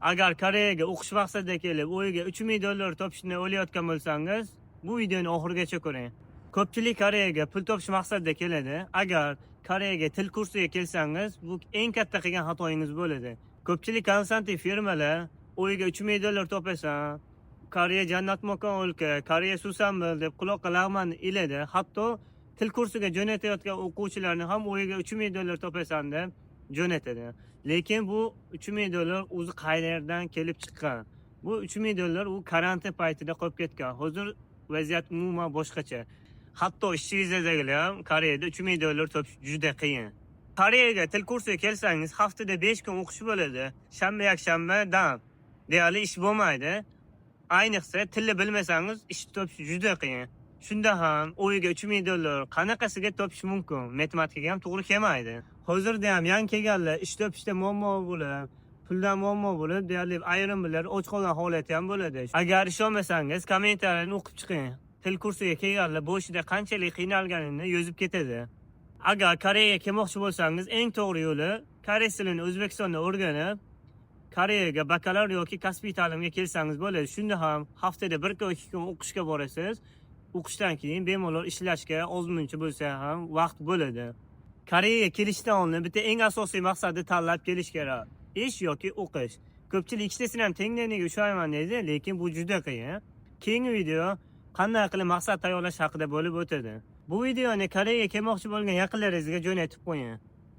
Agar Koreyaga o'qish maqsadida kelib, u yerga $3,000 topishni o'ylayotgan bo'lsangiz, bu videoni oxirigacha ko'ring. Ko'pchilik Koreyaga pul topish maqsadida keladi. Agar Koreyaga til kursiga kelsangiz, bu eng katta qilgan xatoyingiz bo'ladi. Ko'pchilik konsulting firmalar u yerga $3,000 topasan, Koreya jannat makon o'lka, Koreya suvsanmi deb quloqqa lag'monni iladi. Hatto til kursiga jo'natayotgan o'quvchilarni ham u yerga $3,000 topasan deb jo'natadi. Lekin bu $3,000 o'zi qayerdan kelib chiqqan? Bu $3,000 u karantin paytida qolib ketgan. Hozir vaziyat umuman boshqacha. Hatto ishchi vizadagilar ham Koreyada $3,000 topish juda qiyin. Koreyaga til kursiga kelsangiz, haftada 5 kun o'qish bo'ladi. Shanba, yakshanba dam. Deyarli ish bo'lmaydi. Ayniqsa tilni bilmasangiz, ish topish juda qiyin. Shunda ham u yerga $3,000 qanaqasiga topish mumkin? Matematikaga ham to'g'ri kelmaydi. Hozirda ham yangi kelganlar ish topishda muammo bo'lib, puldan muammo bo'lib, deyarli ayrimlar och qolgan holati ham bo'ladi. Agar ishonmasangiz, kommentariyani o'qib chiqing. Til kursiga kelganlar boshida qanchalik qiynalganini yozib ketadi. Agar Koreyaga kelmoqchi bo'lsangiz, eng to'g'ri yo'li koreys tilini O'zbekistonda o'rganib, Koreyaga bakalavr yoki kasbiy ta'limga kelsangiz bo'ladi. Shunda ham haftada 1-2 kun o'qishga borasiz. O'qishdan keyin bemalol ishlashga ozmuncha bo'lsa ham vaqt bo'ladi. Koreyaga kelishdan oldin bitta eng asosiy maqsadi tanlab kelish kerak. Ish yoki o'qish. Ko'pchilik ishlasini ham tengdaniga ushlayman deydi, lekin bu juda qiyin. Keyingi video qanday qilib maqsad tayyorlash haqida bo'lib o'tadi. Bu videoni Koreyaga kelmoqchi bo'lgan yaqinlaringizga jo'natib qo'ying.